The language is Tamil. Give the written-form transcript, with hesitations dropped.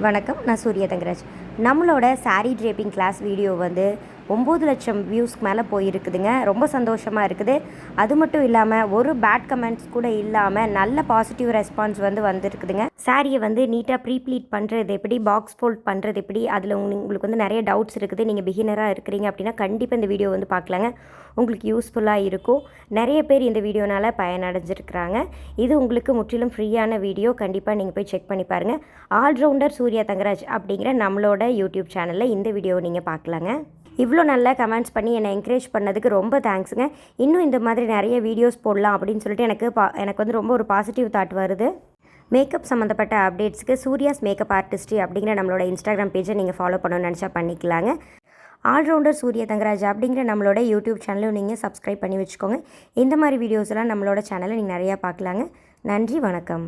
வணக்கம். நான் சூர்யா தங்கராஜ். நம்மளோட சாரீ ட்ரேப்பிங் கிளாஸ் வீடியோ வந்து 9 லட்சம் வியூஸ்க்கு மேலே போயிருக்குதுங்க. ரொம்ப சந்தோஷமாக இருக்குது. அது மட்டும் இல்லாமல் ஒரு பேட் கமெண்ட்ஸ் கூட இல்லாமல் நல்ல பாசிட்டிவ் ரெஸ்பான்ஸ் வந்துருக்குதுங்க. சாரியை நீட்டாக ப்ளீட் பண்ணுறது எப்படி, பாக்ஸ் ஃபோல்ட் பண்ணுறது எப்படி, அதில் உங்களுக்கு நிறைய டவுட்ஸ் இருக்குது. நீங்கள் பிகினராக இருக்கிறீங்க அப்படின்னா கண்டிப்பாக இந்த வீடியோ பார்க்கலாங்க. உங்களுக்கு யூஸ்ஃபுல்லாக இருக்கும். நிறைய பேர் இந்த வீடியோனால் பயனடைஞ்சிருக்கிறாங்க. இது உங்களுக்கு முற்றிலும் ஃப்ரீயான வீடியோ. கண்டிப்பாக நீங்கள் போய் செக் பண்ணி பாருங்கள். ஆல்ரவுண்டர் சூர்யா தங்கராஜ் அப்படிங்கிற நம்மளோட யூடியூப் சேனலில் இந்த வீடியோவை நீங்கள் பார்க்கலாங்க. இவ்வளோ நல்லா கமெண்ட்ஸ் பண்ணி என்னை என்கரேஜ் பண்ணதுக்கு ரொம்ப தேங்க்ஸுங்க. இன்னும் இந்த மாதிரி நிறைய வீடியோஸ் போடலாம் அப்படின்னு சொல்லிட்டு எனக்கு ரொம்ப ஒரு பாசிட்டிவ் தாட் வருது. மேக்கப் சம்மந்தப்பட்ட அப்டேட்ஸுக்கு சூர்யாஸ் மேக்கப் ஆர்டிஸ்ட்ரி அப்படிங்கிற நம்மளோட இன்ஸ்டாகிராம் பேஜை நீங்கள் ஃபாலோ பண்ணணும்னு நினச்சா பண்ணிக்கலாங்க. ஆல்ரவுண்டர் சூர்யா தங்கராஜ் அப்படிங்கிற நம்மளோட யூடியூப் சேனலும் நீங்கள் சப்ஸ்கிரைப் பண்ணி வச்சுக்கோங்க. இந்த மாதிரி வீடியோஸ் எல்லாம் நம்மளோட சேனலில் நீங்கள் நிறையா பார்க்கலாங்க. நன்றி, வணக்கம்.